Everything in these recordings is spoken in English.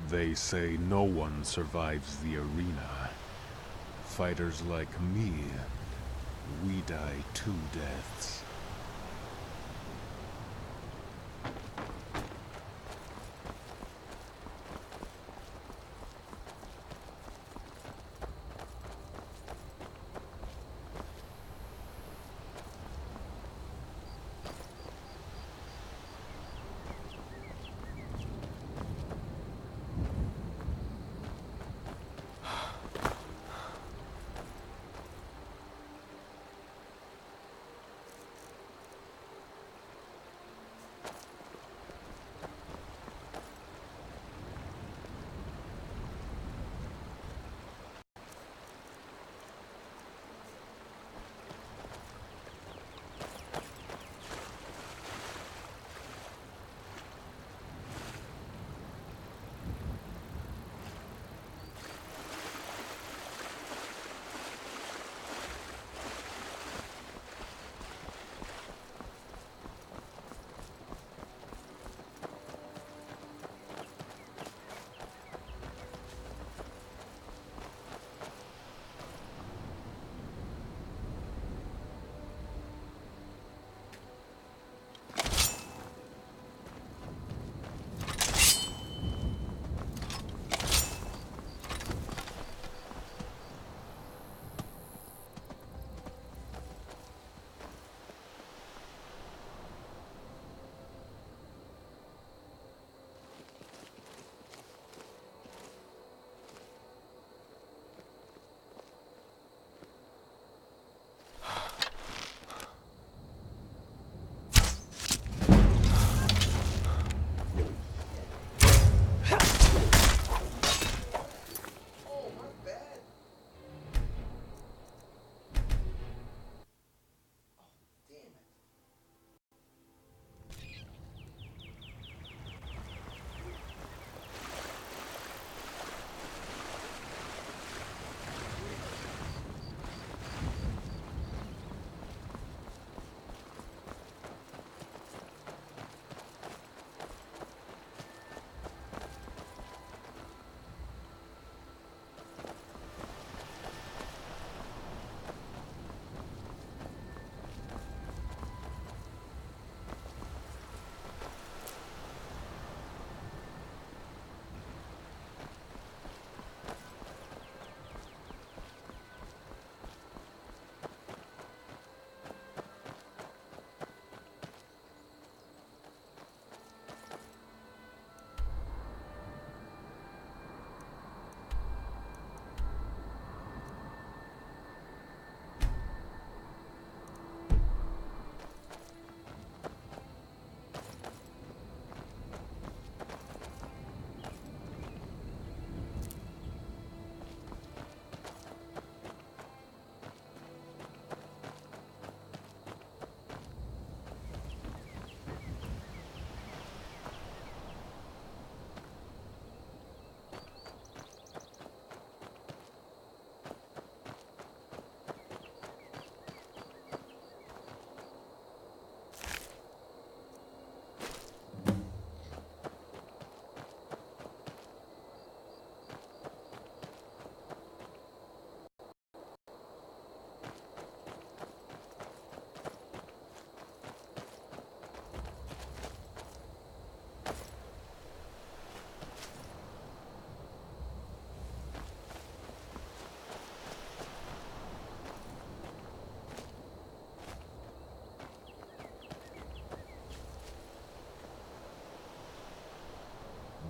They say no one survives the arena. Fighters like me, we die 2 deaths.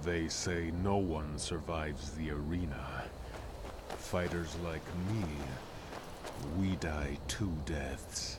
They say no one survives the arena. Fighters like me, we die 2 deaths.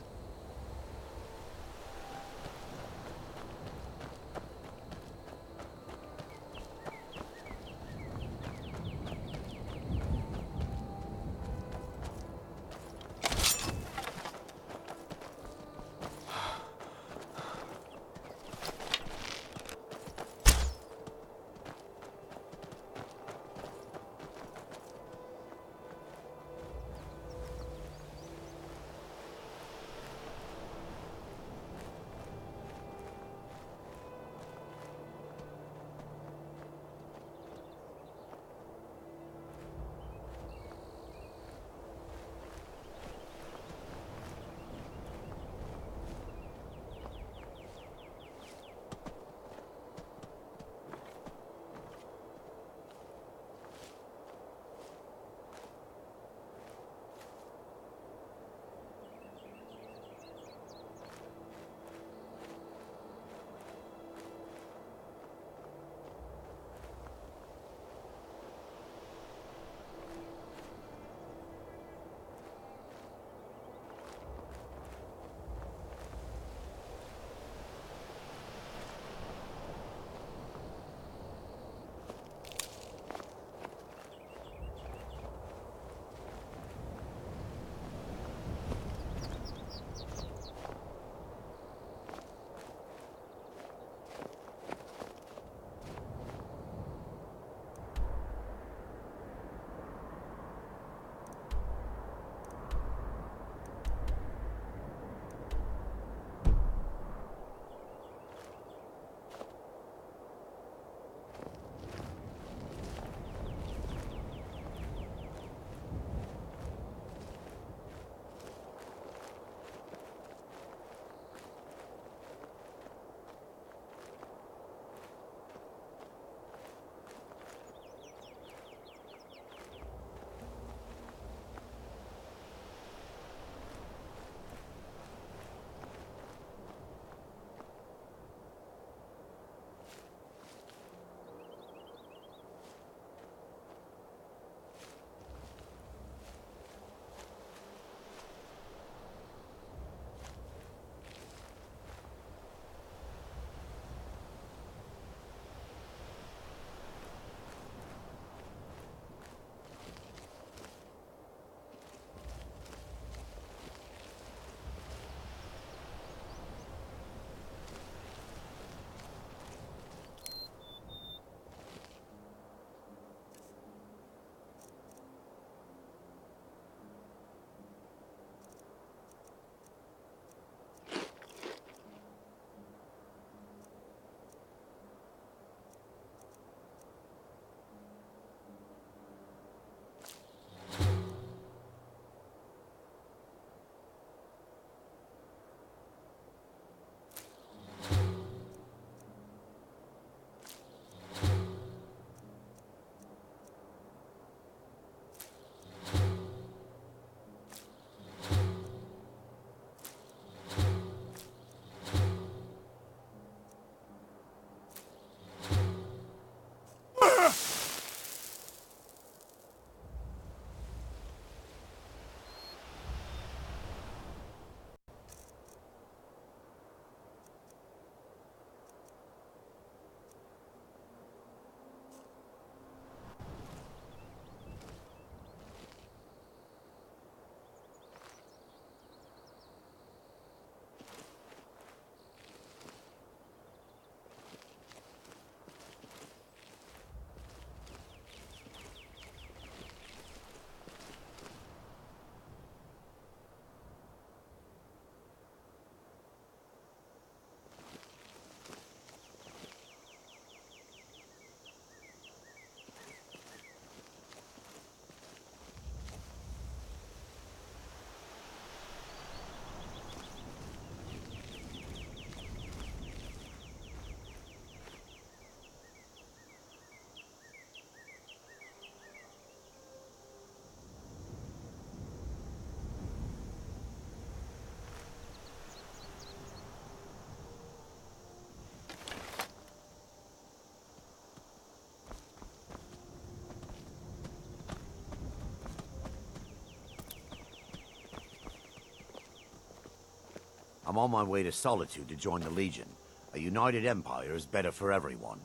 I'm on my way to Solitude to join the Legion. A united empire is better for everyone.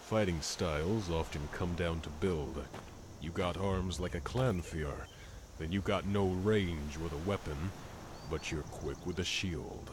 Fighting styles often come down to build. You got arms like a clanfiar, then you got no range with a weapon, but you're quick with a shield.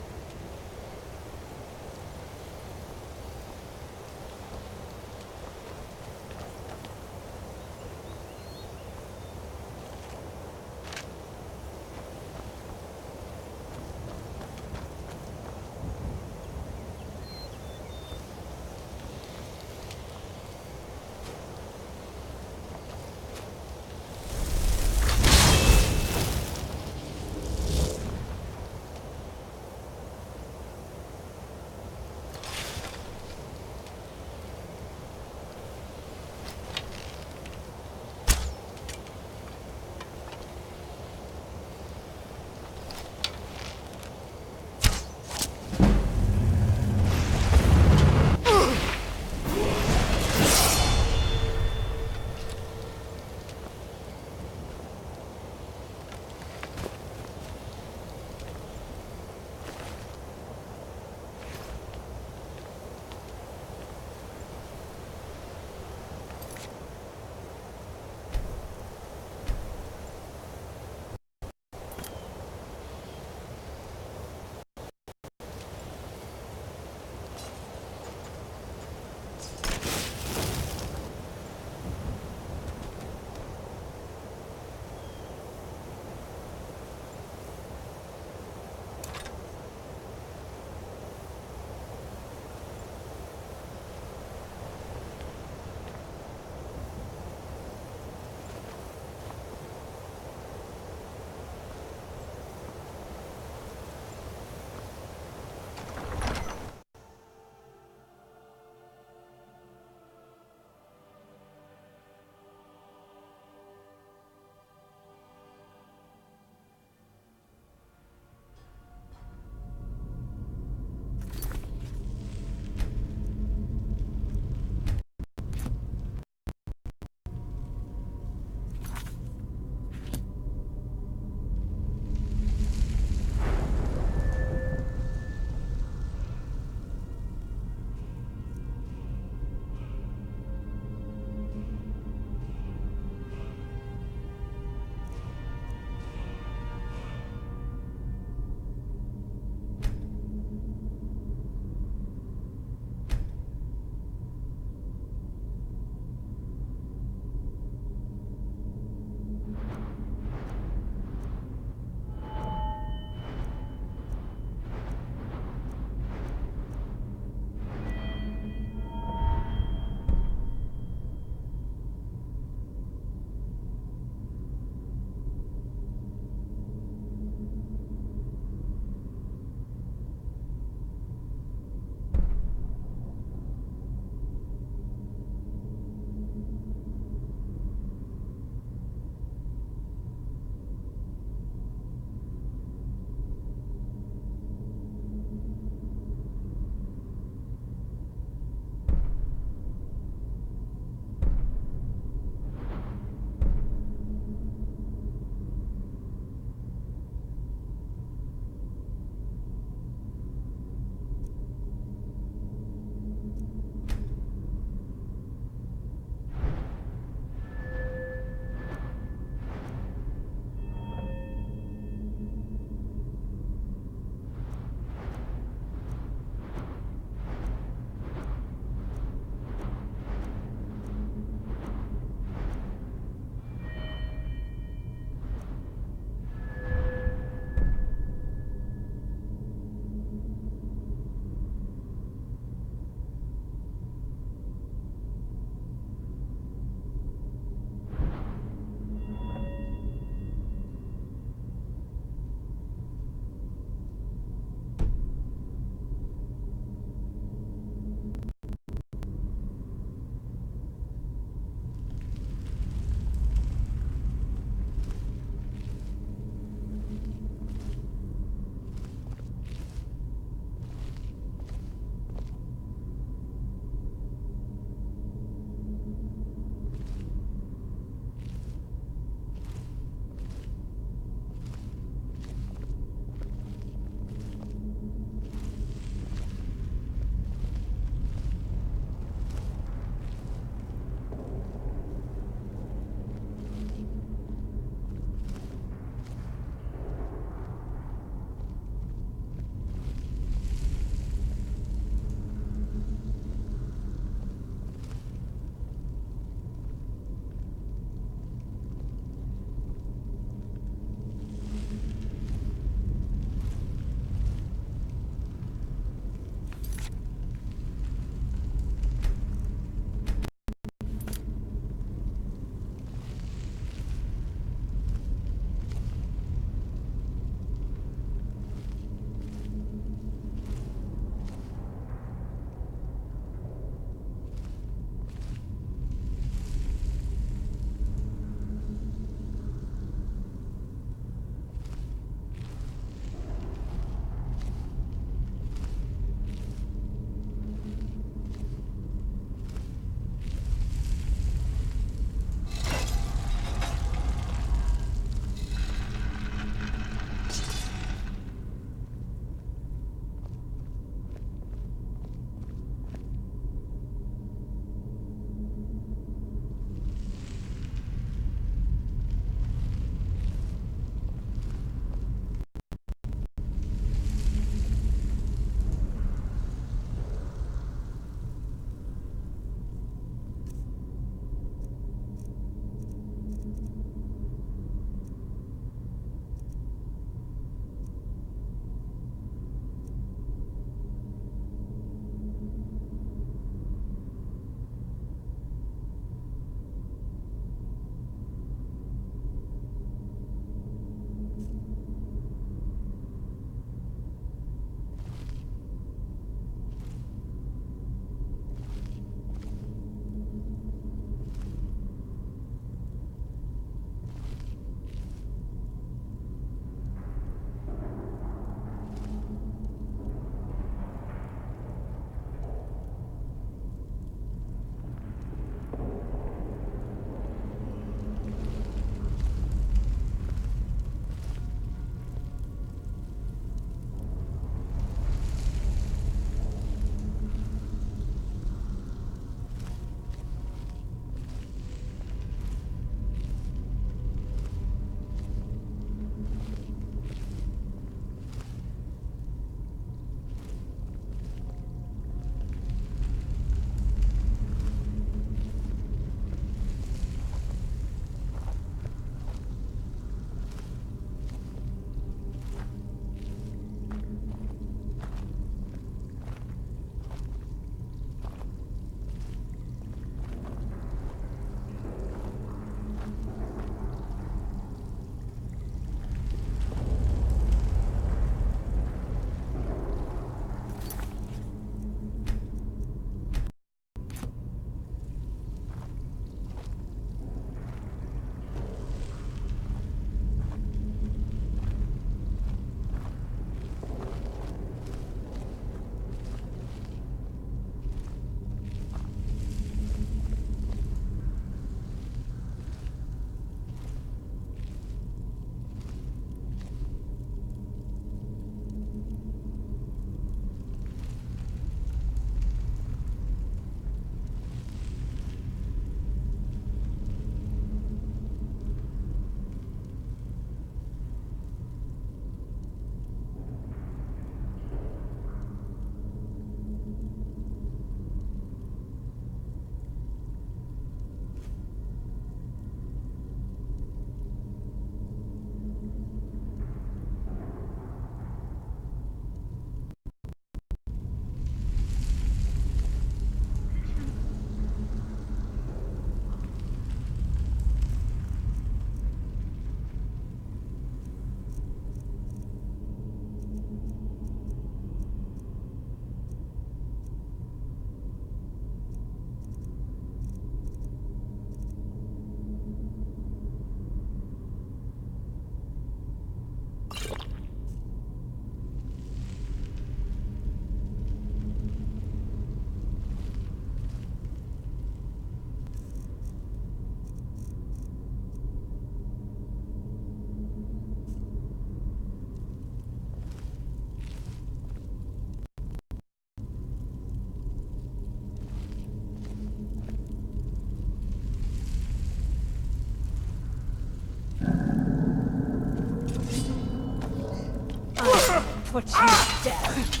put you to death.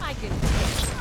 I can take it.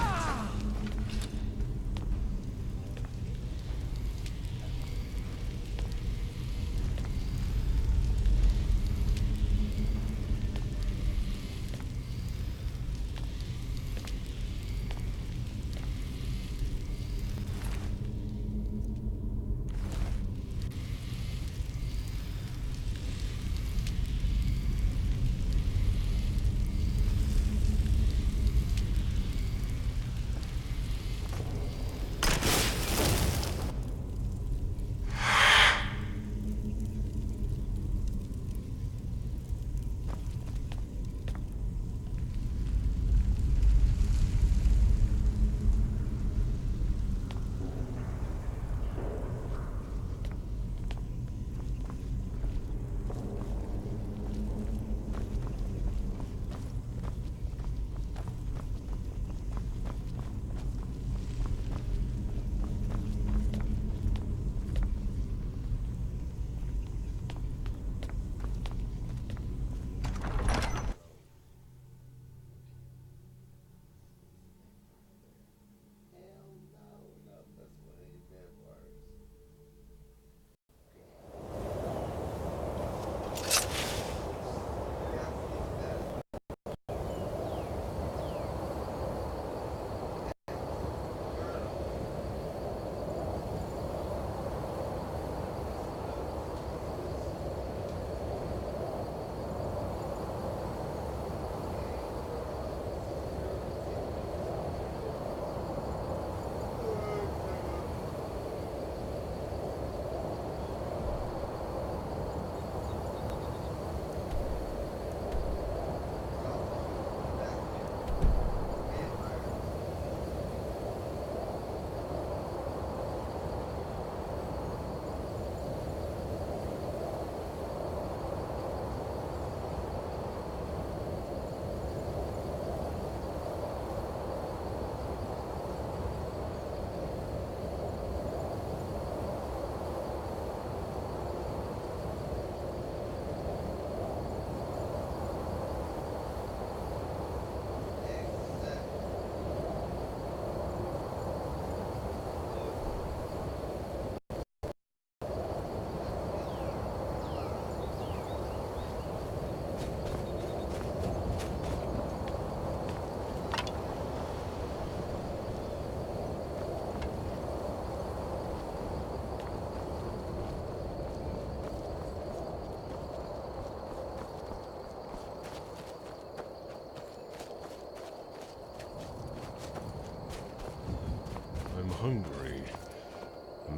I'm hungry.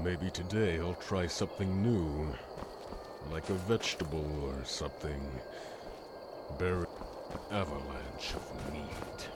Maybe today I'll try something new. Like a vegetable or something. Berry avalanche of meat.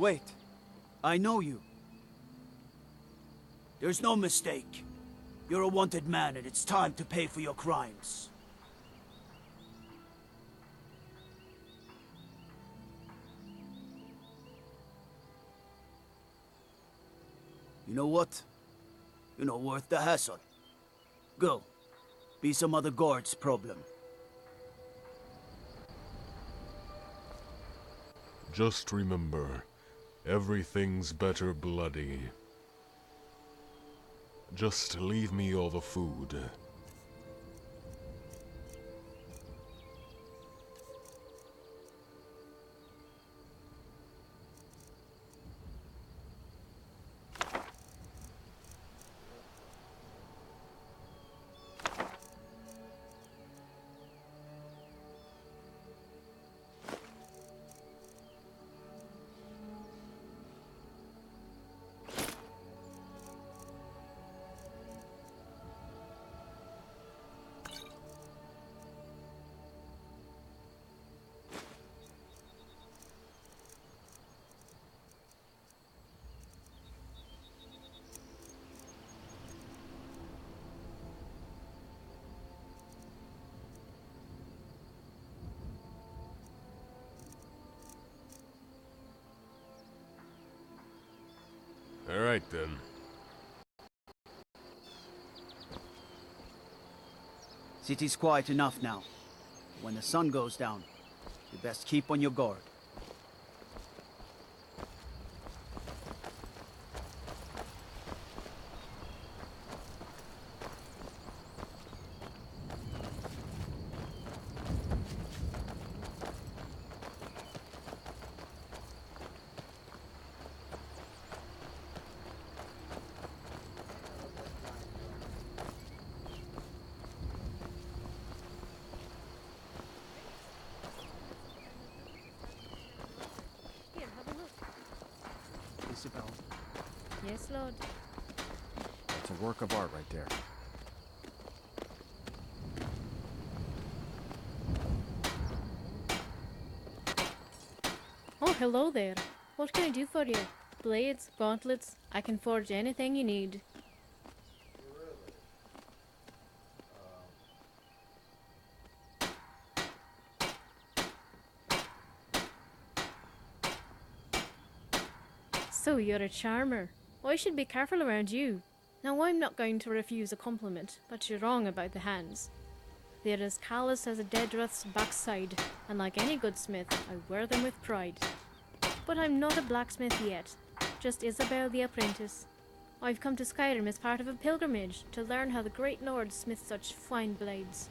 Wait. I know you. There's no mistake. You're a wanted man, and it's time to pay for your crimes. You know what? You're not worth the hassle. Go. Be some other guard's problem. Just remember, everything's better bloody. Just leave me all the food. Alright then. City's quiet enough now. When the sun goes down, you best keep on your guard. Isabel. Yes, Lord. It's a work of art right there. Oh, hello there. What can I do for you? Blades, gauntlets, I can forge anything you need. So you're a charmer. I should be careful around you. Now I'm not going to refuse a compliment, but you're wrong about the hands. They're as callous as a dead rough's backside, and like any good smith, I wear them with pride. But I'm not a blacksmith yet, just Isabel the apprentice. I've come to Skyrim as part of a pilgrimage to learn how the great lord smiths such fine blades.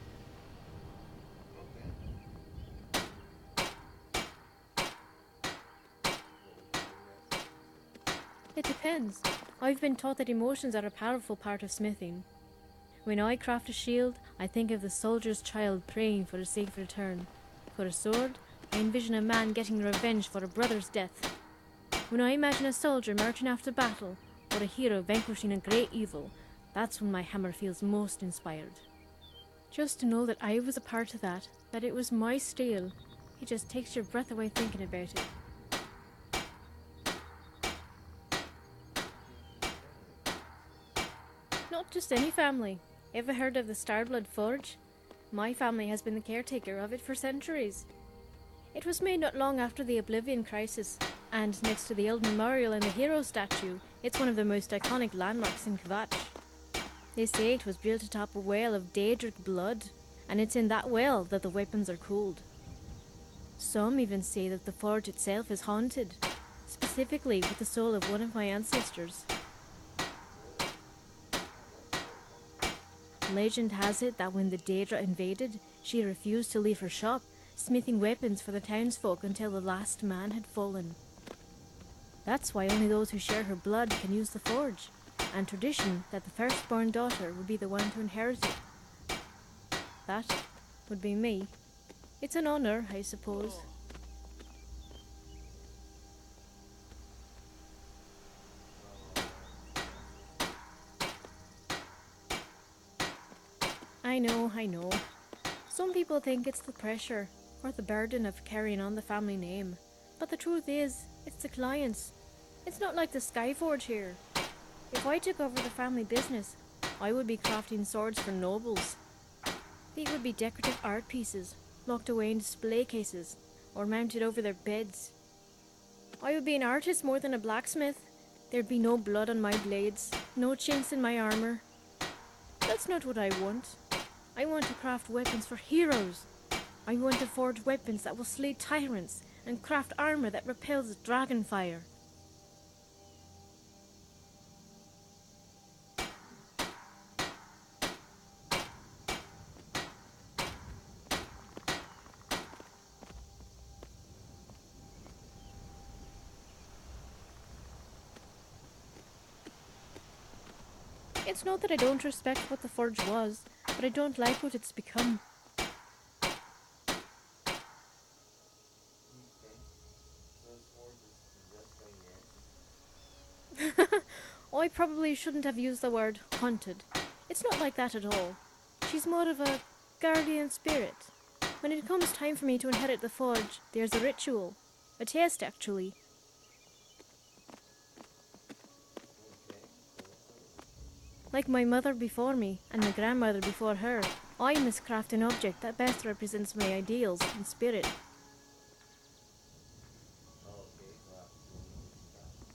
It depends. I've been taught that emotions are a powerful part of smithing. When I craft a shield, I think of the soldier's child praying for a safe return. For a sword, I envision a man getting revenge for a brother's death. When I imagine a soldier marching after battle, or a hero vanquishing a great evil, that's when my hammer feels most inspired. Just to know that I was a part of that it was my steel, it just takes your breath away thinking about it. Not just any family. Ever heard of the Starblood Forge? My family has been the caretaker of it for centuries. It was made not long after the Oblivion Crisis, and next to the old memorial and the hero statue, it's one of the most iconic landmarks in Kvatch. They say it was built atop a well of Daedric blood, and it's in that well that the weapons are cooled. Some even say that the forge itself is haunted, specifically with the soul of one of my ancestors. Legend has it that when the Daedra invaded, she refused to leave her shop, smithing weapons for the townsfolk until the last man had fallen. That's why only those who share her blood can use the forge, and tradition that the firstborn daughter would be the one to inherit it. That would be me. It's an honor, I suppose. I know. Some people think it's the pressure or the burden of carrying on the family name. But the truth is, It's the clients. It's not like the Skyforge here. If I took over the family business, I would be crafting swords for nobles. They would be decorative art pieces, locked away in display cases, or mounted over their beds. I would be an artist more than a blacksmith. There'd be no blood on my blades, no chinks in my armor. That's not what I want. I want to craft weapons for heroes. I want to forge weapons that will slay tyrants and craft armor that repels dragon fire. It's not that I don't respect what the forge was, but I don't like what it's become. I probably shouldn't have used the word haunted. It's not like that at all. She's more of a guardian spirit. When it comes time for me to inherit the forge, there's a ritual. A test, actually. Like my mother before me, and my grandmother before her, I must craft an object that best represents my ideals and spirit.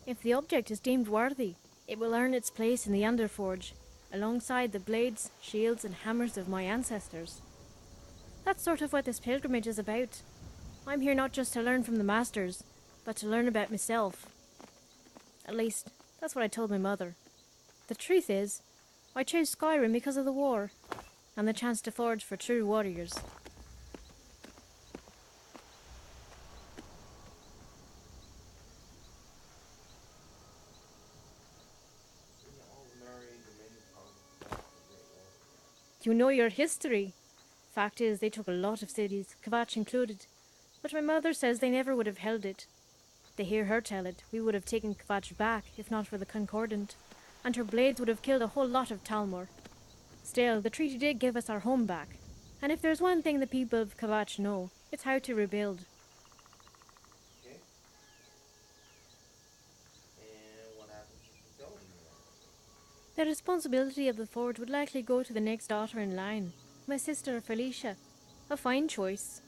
If the object is deemed worthy, it will earn its place in the Underforge, alongside the blades, shields, and hammers of my ancestors. That's sort of what this pilgrimage is about. I'm here not just to learn from the masters, but to learn about myself. At least, that's what I told my mother. The truth is, I chose Skyrim because of the war, and the chance to forge for true warriors. You know your history. Fact is, they took a lot of cities, Kvatch included, but my mother says they never would have held it. They hear her tell it, we would have taken Kvatch back, if not for the Concordant, and her blades would have killed a whole lot of Talmor. Still, the treaty did give us our home back, and if there's one thing the people of Kvatch know, it's how to rebuild. The responsibility of the forge would likely go to the next daughter in line, my sister Felicia. A fine choice.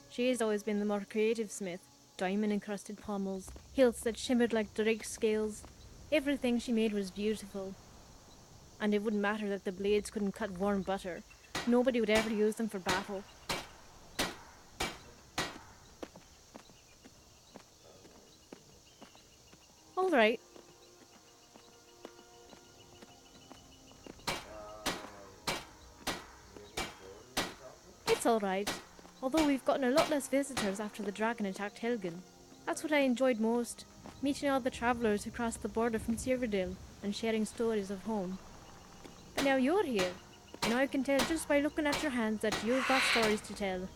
She has always been the more creative smith. Diamond-encrusted pommels, hilts that shimmered like drake scales. Everything she made was beautiful. And it wouldn't matter that the blades couldn't cut warm butter. Nobody would ever use them for battle. All right. It's alright. Although we've gotten a lot less visitors after the dragon attacked Helgen. That's what I enjoyed most. Meeting all the travellers who crossed the border from Cyrodiil and sharing stories of home. But now you're here, and I can tell just by looking at your hands that you've got stories to tell.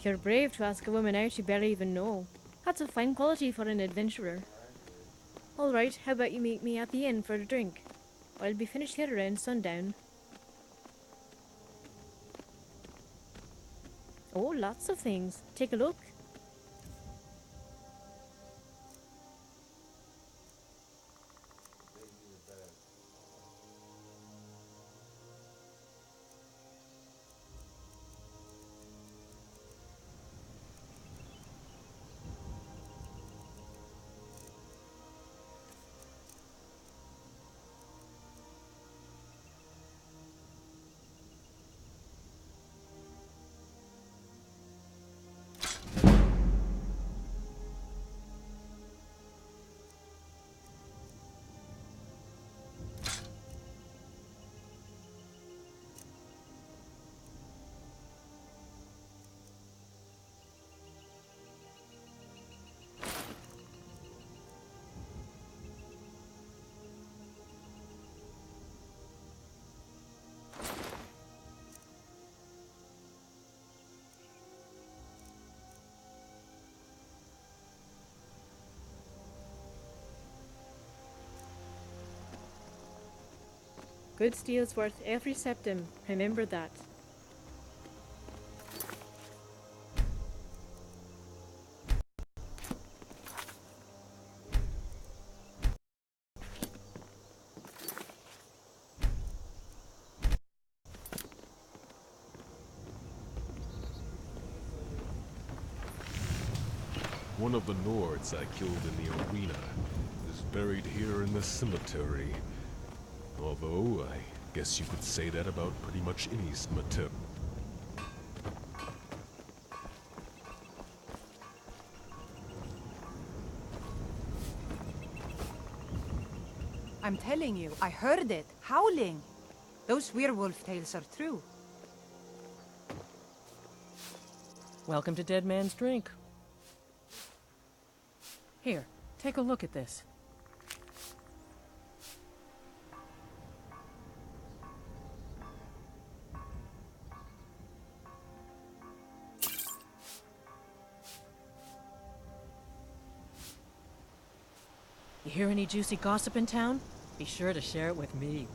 You're brave to ask a woman out you barely even know. That's a fine quality for an adventurer. Alright, how about you meet me at the inn for a drink? I'll be finished here around sundown. Oh, lots of things. Take a look. Good steel's worth every septim. Remember that. One of the Nords I killed in the arena is buried here in the cemetery. Although, I guess you could say that about pretty much any cemetery. I'm telling you, I heard it, howling. Those werewolf tales are true. Welcome to Dead Man's Drink. Here, take a look at this. You hear any juicy gossip in town? Be sure to share it with me.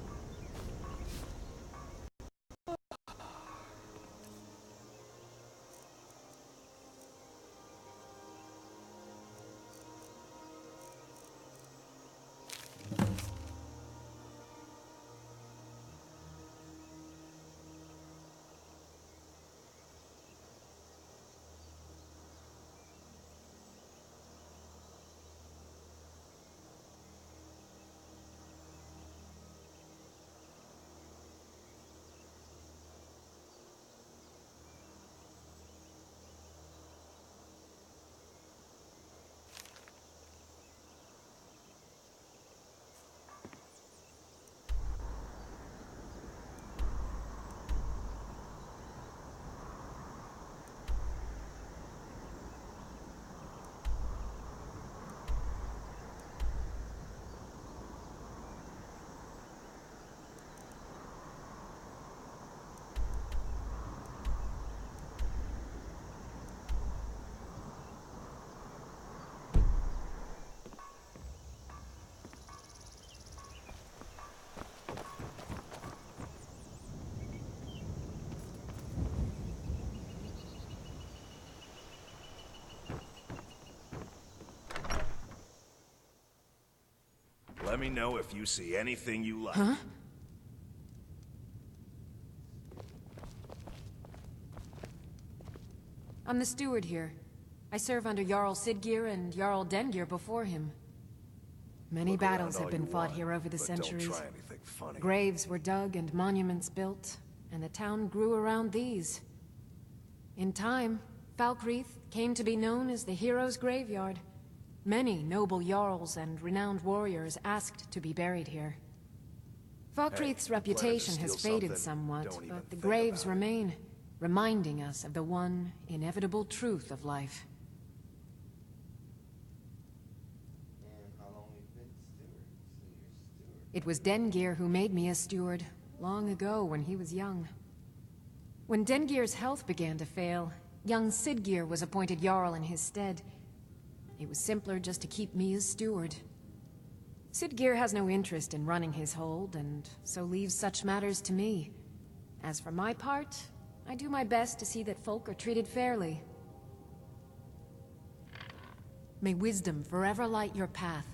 Let me know if you see anything you like. Huh? I'm the steward here. I serve under Jarl Siggeir and Jarl Dengir before him. Many Look battles around have all been you fought want, here over the but centuries. Don't try anything funny. Graves were dug and monuments built, and the town grew around these. In time, Falkreath came to be known as the Heroes' Graveyard. Many noble jarls and renowned warriors asked to be buried here. Falkreath's Hey, reputation plan to has steal faded something, somewhat, don't even but the think graves about it. remain, reminding us of the one inevitable truth of life. It was Dengir who made me a steward, long ago when he was young. When Dengir's health began to fail, young Siggeir was appointed Jarl in his stead. It was simpler just to keep me as steward. Siggeir has no interest in running his hold, and so leaves such matters to me. As for my part, I do my best to see that folk are treated fairly. May wisdom forever light your path.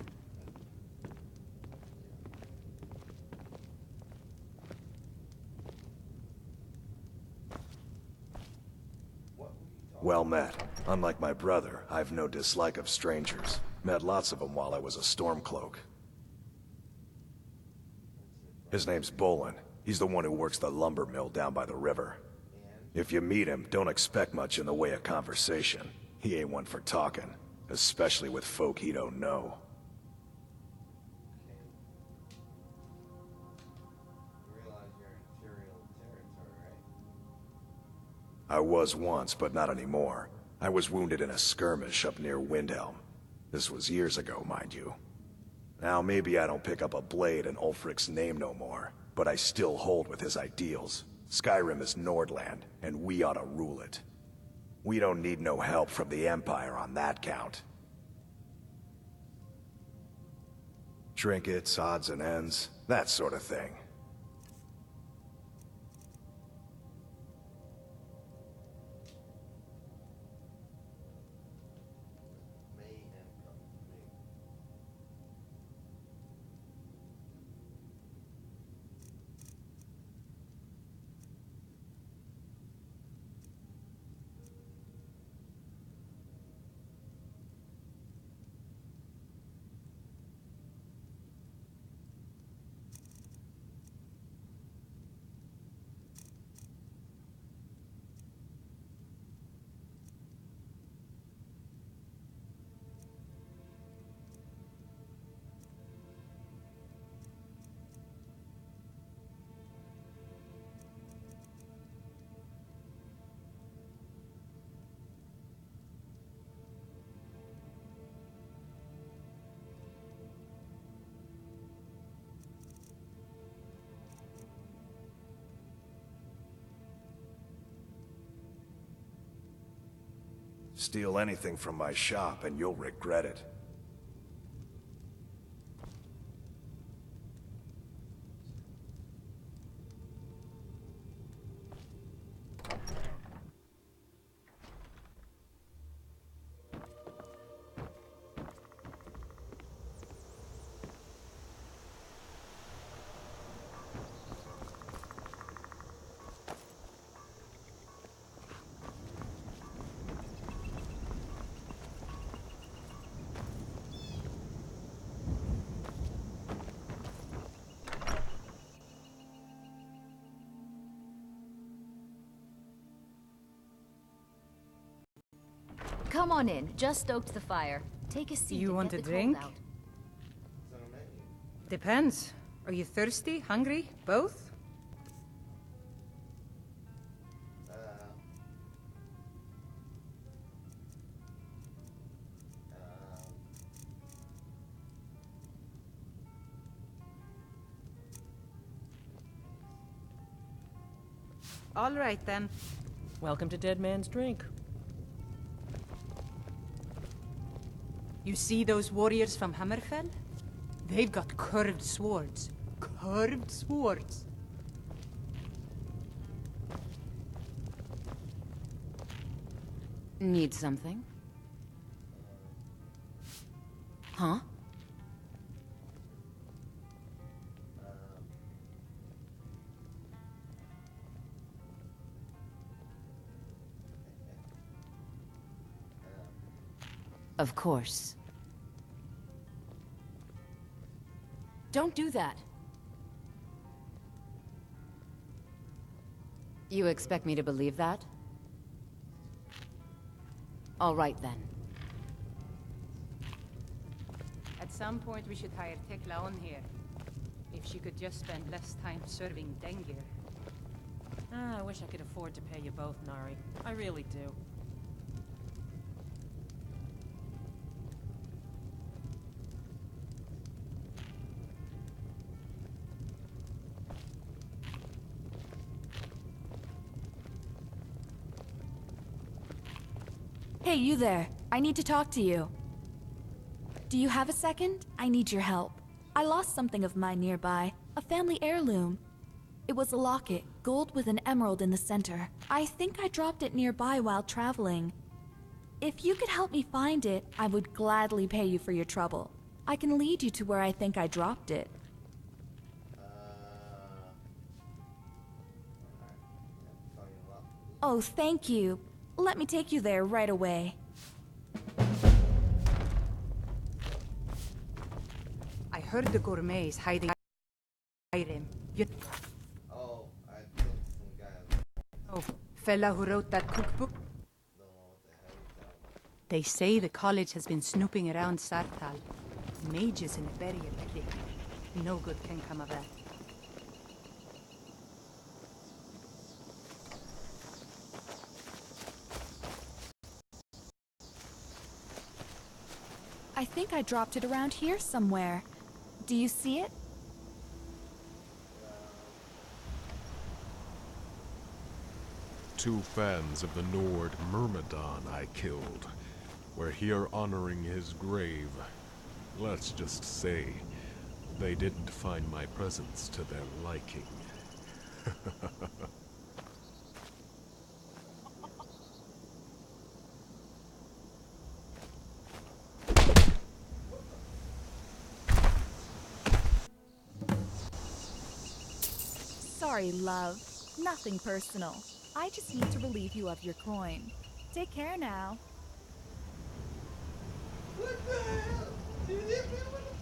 Well met. Unlike my brother, I've no dislike of strangers. Met lots of them while I was a Stormcloak. His name's Bolin. He's the one who works the lumber mill down by the river. If you meet him, don't expect much in the way of conversation. He ain't one for talking, especially with folk he don't know. I was once, but not anymore. I was wounded in a skirmish up near Windhelm. This was years ago, mind you. Now maybe I don't pick up a blade in Ulfric's name no more, but I still hold with his ideals. Skyrim is Nordland, and we ought to rule it. We don't need no help from the Empire on that count. Trinkets, odds and ends, that sort of thing. Steal anything from my shop and you'll regret it. Come on in. Just stoked the fire. Take a seat. You and want get a the drink? cold out. Depends. Are you thirsty, hungry, both? All right then. Welcome to Dead Man's Drink. You see those warriors from Hammerfell? They've got curved swords. Curved swords. Need something? Huh? Of course. Don't do that. You expect me to believe that? All right then. At some point we should hire Tekla on here. If she could just spend less time serving Dengir. I wish I could afford to pay you both, Nari. I really do. Hey, you there. I need to talk to you. Do you have a second? I need your help. I lost something of mine nearby. A family heirloom. It was a locket, gold with an emerald in the center. I think I dropped it nearby while traveling. If you could help me find it, I would gladly pay you for your trouble. I can lead you to where I think I dropped it. Oh, thank you. Let me take you there right away. I heard the gourmets hiding him. Oh, fella who wrote that cookbook? They say the college has been snooping around Sartal. Mages in a barrier clique. No good can come of that. I think I dropped it around here somewhere. Do you see it? Two fans of the Nord Myrmidon I killed. We're here honoring his grave. Let's just say, they didn't find my presence to their liking. Sorry, love. Nothing personal. I just need to relieve you of your coin. Take care now. What the hell? Did you hit me with a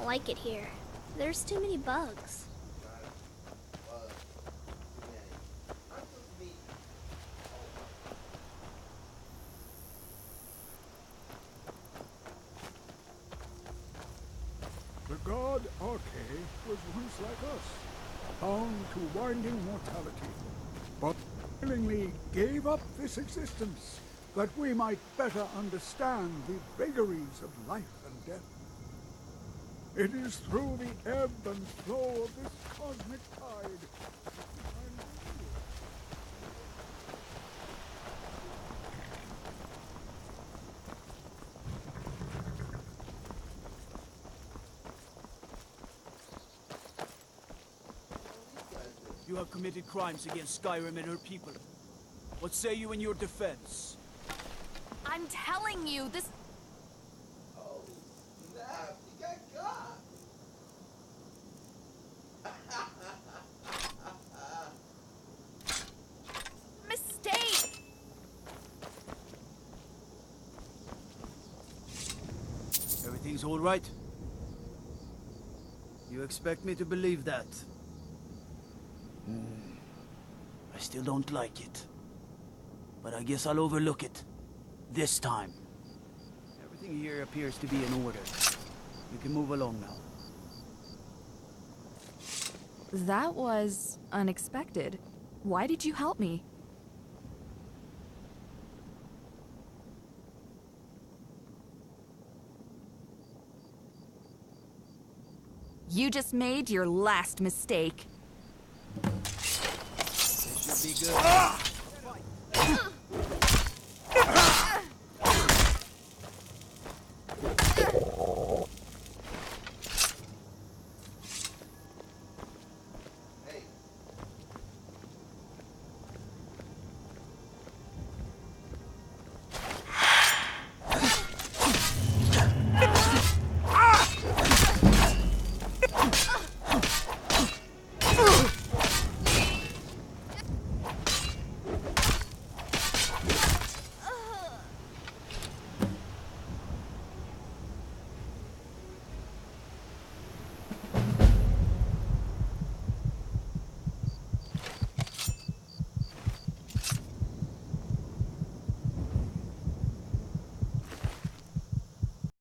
like it here. There's too many bugs. The god Arche was once like us, bound to winding mortality, but willingly gave up this existence that we might better understand the vagaries of life and death. It is through the ebb and flow of this cosmic tide that we find renewal. You have committed crimes against Skyrim and her people. What say you in your defense? I'm telling you, this... Oh, snap! You got caught! Mistake! Everything's all right? You expect me to believe that? I still don't like it. But I guess I'll overlook it. This time. Everything here appears to be in order. We can move along now. That was unexpected. Why did you help me? You just made your last mistake. This should be good.